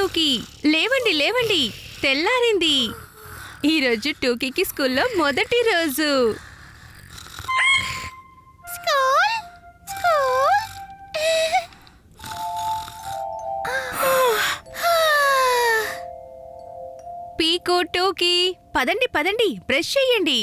టూకీ, లేవండి లేవండి, తెల్లారింది. ఈరోజు టూకీకి స్కూల్లో మొదటి రోజు. పీకు, టూకీ, పదండి పదండి, బ్రష్ చెయ్యండి.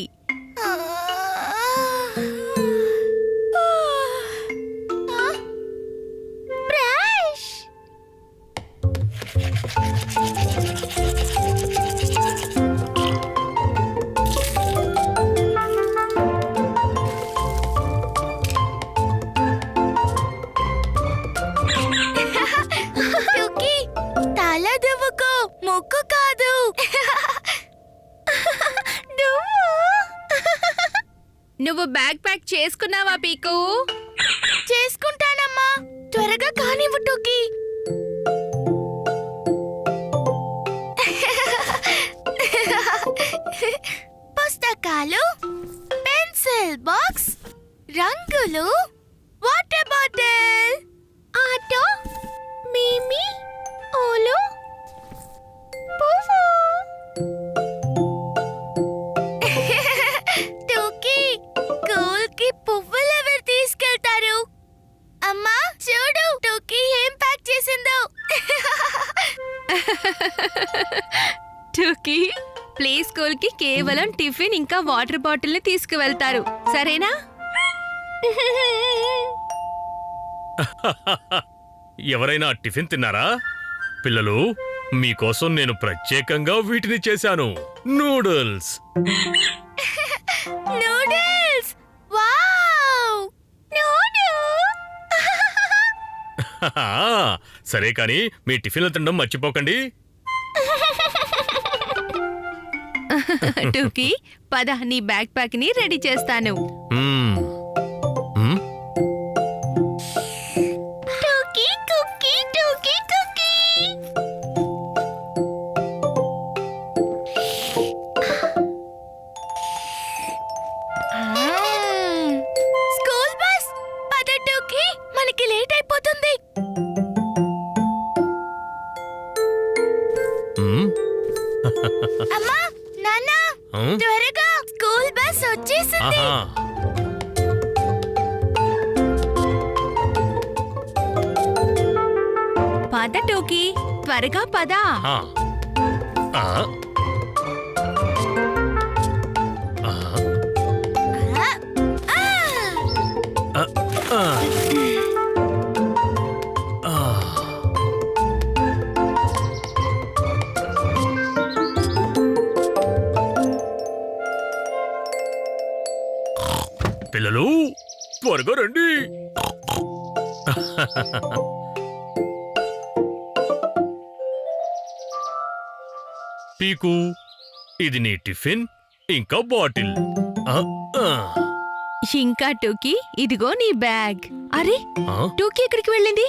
ముక్కు కాదు. నువ్వు బ్యాగ్ ప్యాక్ చేసుకున్నావా పీకు? చేసుకుంటానమ్మా, త్వరగా కానివ్వు టూకీ. పుస్తకాలు, పెన్సిల్ బాక్స్, రంగులు, వాటర్ బాటిల్, ఆటో, మీమి, ఓలు, పువ్వు. టూకీ, స్కూల్కి పువ్వులు ఎవరు తీసుకెళ్తారు? అమ్మా చూడు, టూకీ ఏం ప్యాక్ చేసిందో. టూకీ, ప్లే స్కూల్ కి కేవలం టిఫిన్ ఇంకా వాటర్ బాటిల్ ని తీసుకువెళ్తారు, సరేనా? ఎవరైనా టిఫిన్ తిన్నారా? పిల్లలు, మీకోసం నేను ప్రత్యేకంగా వీటిని చేశాను. నూడిల్స్. నూడిల్స్! వావ్! సరే కానీ మీ టిఫిన్లు తినడం మర్చిపోకండి. టూకీ, పద, నీ బ్యాగ్ ప్యాక్ ని రెడీ చేస్తాను. టూకీ కుకీ, టూకీ కుకీ. స్కూల్ బస్, పద టూకీ, మనకి లేట్ అయిపోతుంది. అమ్మా, నాన్న, త్వరగా, స్కూల్ బస్ వచ్చేసింది. పద టూకీ, త్వరగా పద. పిల్లలు, త్వరగా రండి. పీకు, ఇది నీ టిఫిన్ ఇంకా బాటిల్. ఇంకా టూకీ, ఇదిగో నీ బ్యాగ్. అరే, టూకీ ఎక్కడికి వెళ్ళింది?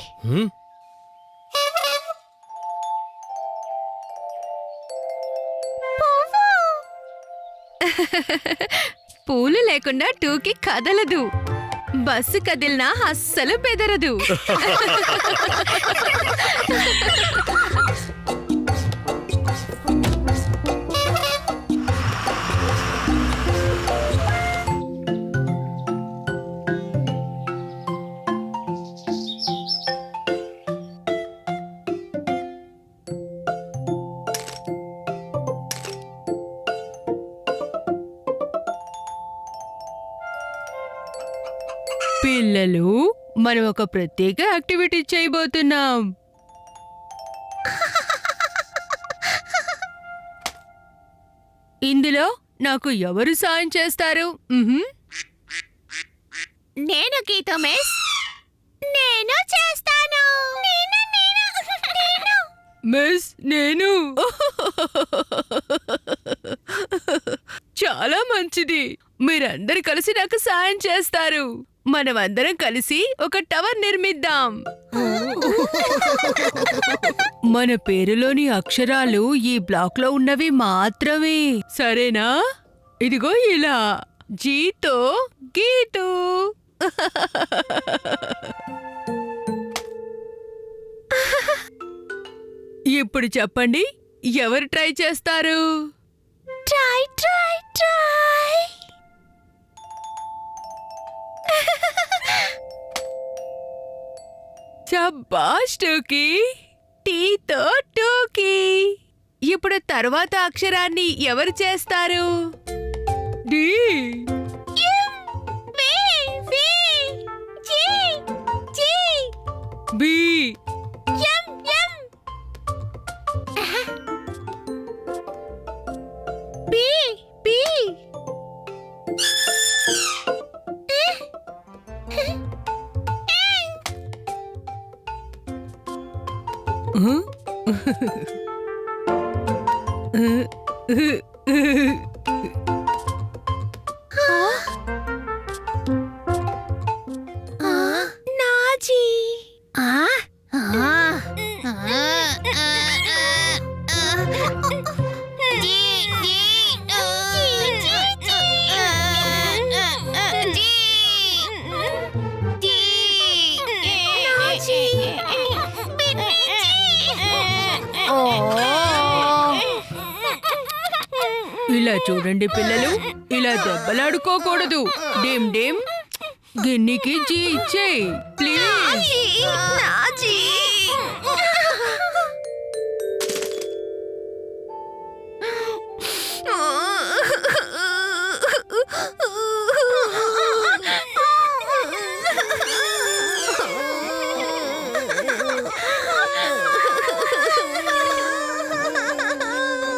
పూలు లేకుండా టూకీ కదలదు. బస్సు కదిలినా అస్సలు బెదరదు. పిల్లలు, మనం ఒక ప్రత్యేక యాక్టివిటీ చేయబోతున్నాం. ఇందులో నాకు ఎవరు సాయం చేస్తారు? నేను గీత మిస్. నేను చేస్తాను. మిస్, నేను. చాలా మంచిది, మీరందరూ కలిసి నాకు సాయం చేస్తారు. మనమందరం కలిసి ఒక టవర్ నిర్మిద్దాం. మన పేరులోని అక్షరాలు ఈ బ్లాక్ లో ఉన్నవి మాత్రమే, సరేనా? ఇదిగో ఇలా, జీతో గీతూ. ఇప్పుడు చెప్పండి, ఎవరు ట్రై చేస్తారు? Try try try. శభాష్ టూకీ, టీతో టూకీ. ఇప్పుడు తర్వాత అక్షరాన్ని ఎవరు చేస్తారు? D. B B G G B. M M B B నాజీ. ఇలా చూడండి పిల్లలు, ఇలా దెబ్బలాడుకోకూడదు. డేమ్ డేమ్, గిన్నికి జీ ఇచ్చేయ్ ప్లీజ్. నాజీ.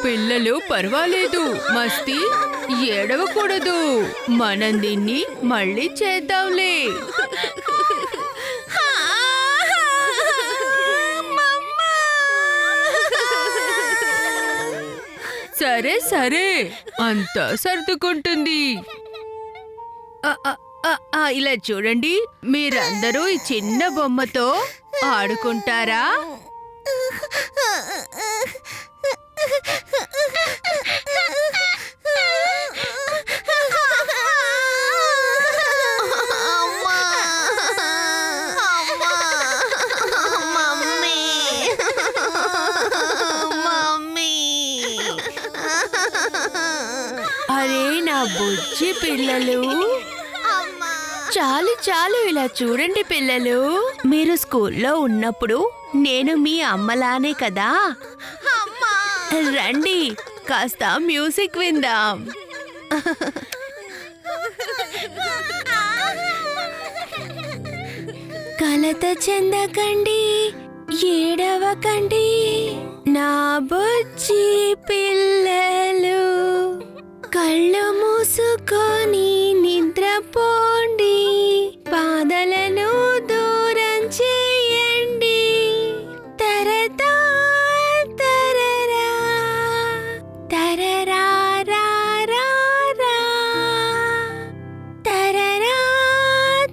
పిల్లలు పర్వాలేదు, మస్తీ ఏడవకూడదు. మనం దీన్ని మళ్ళీ చేద్దాంలే. సరే సరే, అంతా సర్దుకుంటుంది. ఇలా చూడండి, మీరందరూ ఈ చిన్న బొమ్మతో ఆడుకుంటారా? అరే నా బుజ్జి పిల్లలు, చాలు చాలు. ఇలా చూడండి పిల్లలు, మీరు స్కూల్లో ఉన్నప్పుడు నేను మీ అమ్మలానే కదా. రండి, కాస్త మ్యూజిక్ విందాం. కలత చెందకండి, ఏడవకండి నా బుజ్జి పిల్లలు. కళ్ళు మూసుకొని నిద్రపోండి, బాధలను దూరం చేయండి. తరతా తరరా తరరా రా రా రా. తరరా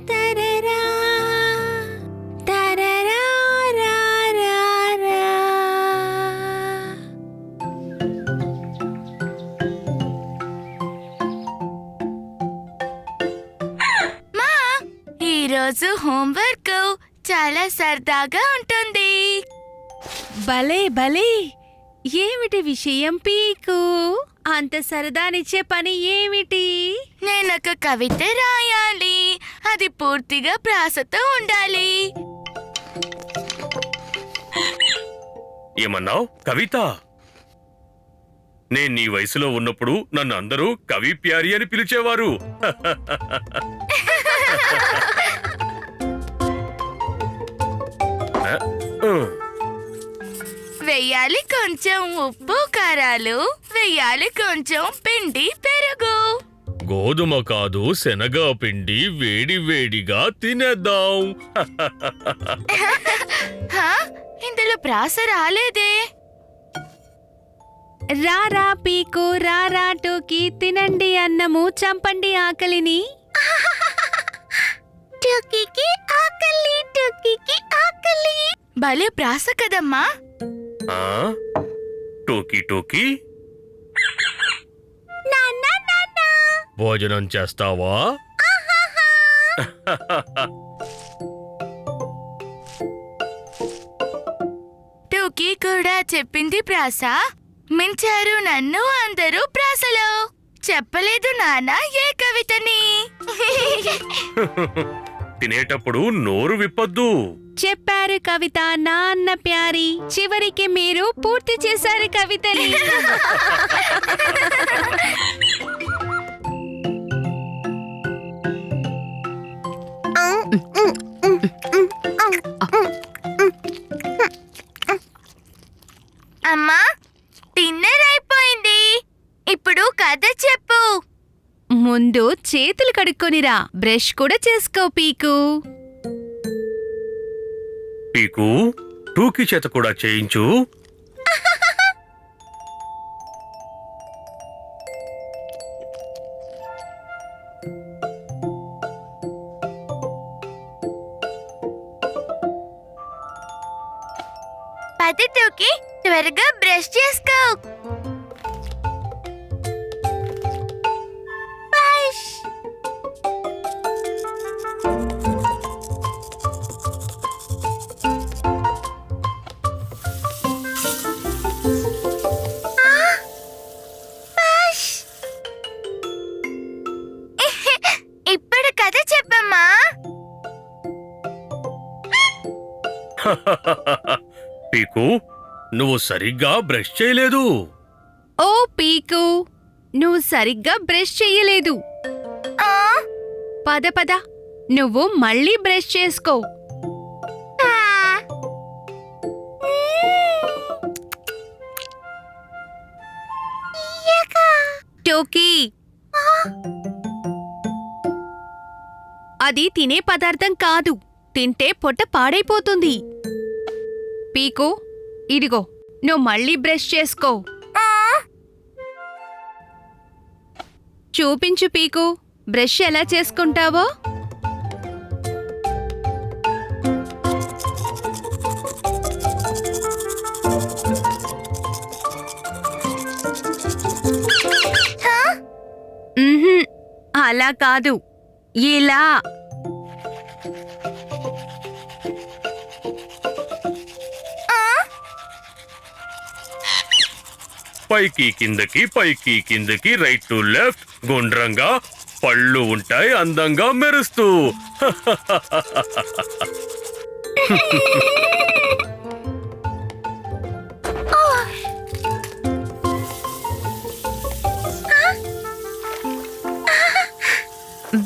తరరా తరరా రా రా రా. ఈరోజు హోంవర్క్ చాలా సరదాగా ఉంటుంది. భలే భలే, ఏమిటి విషయం పీకు? అంత సరదానిచ్చే పని ఏమిటి? నేనొక కవిత రాయాలి, అది పూర్తిగా ప్రాసతో ఉండాలి. ఏమన్నావ్ కవిత? నేను నీ వయసులో ఉన్నప్పుడు నన్ను అందరూ కవి ప్యారి అని పిలిచేవారు. వెయ్యాలి కొంచెం ఉప్పు కారాలు, వెయ్యాలి కొంచెం పిండి పెరుగు. గోధుమ కాదు, శనగ పిండి వేడి వేడిగా తినేద్దాం. ఇందులో ప్రాస రాలేదే. రారా పీకు, రారా టూకీ, తినండి అన్నము, చంపండి ఆకలిని. టూకీకి ఆకలి, టూకీకి ఆకలి. భలే ప్రాస కదమ్మా. టోకీ టోకీ, నాన్నా నాన్నా, భోజనం చేస్తావా? టోకీ కూడా చెప్పింది ప్రాస. మించారు నన్ను అందరూ ప్రాసలో. చెప్పలేదు నాన్న ఏ కవితని. తినేటప్పుడు నోరు విప్పొద్దు. చెప్పారు కవిత నాన్న ప్యారి. చివరికి మీరు పూర్తి చేశారు కవితని. అమ్మా, డిన్నర్ అయిపోయింది. ఇప్పుడు కథ చెప్పు. ముందు చేతులు కడుక్కొనిరా. బ్రష్ కూడా చేసుకో పీకు. పీకు, టూకీ చేత కూడా చేయించు. పది టోకీ, త్వరగా బ్రష్ చేసుకో. బ్రష్. ఇప్పుడు కథ చెప్పమ్మా. పీకు, నువ్వు సరిగ్గా బ్రష్ చేయలేదు. ఓ పీకు, నువ్వు సరిగ్గా బ్రష్ చెయ్యలేదు. ఆ, పద పద, నువ్వు మళ్ళీ బ్రష్ చేసుకో. ఆ. టోకీ, అది తినే పదార్థం కాదు. తింటే పొట్ట పాడైపోతుంది. పీకు, ఇదిగో, నువ్వు మళ్ళీ బ్రష్ చేసుకో. ఆ. చూపించు పీకు, బ్రష్ ఎలా చేసుకుంటావో. ఉహుం, అలా కాదు, ఇలా. పైకి కిందకి, పైకి కిందకి, రైట్ టు లెఫ్ట్, గుండ్రంగా, పళ్ళు ఉంటాయి అందంగా మెరుస్తూ.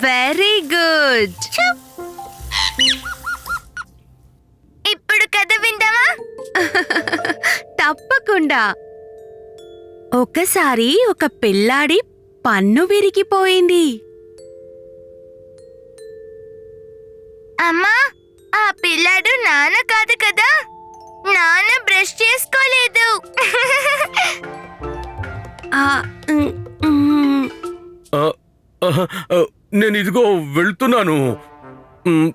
Very good. ఇప్పుడు కథ విందామా? తప్పకుండా. ఒకసారి ఒక పిల్లాడి పన్ను విరిగిపోయింది. అమ్మా, ఆ పిల్లాడు నాన్న కాదు కదా. నాన్న బ్రష్ చేసుకోలేదు. ఆ, ఉమ్, ఉమ్. ఆ, ఆ, ఆ, నేను ఇదిగో వెళ్తున్నాను. మ్.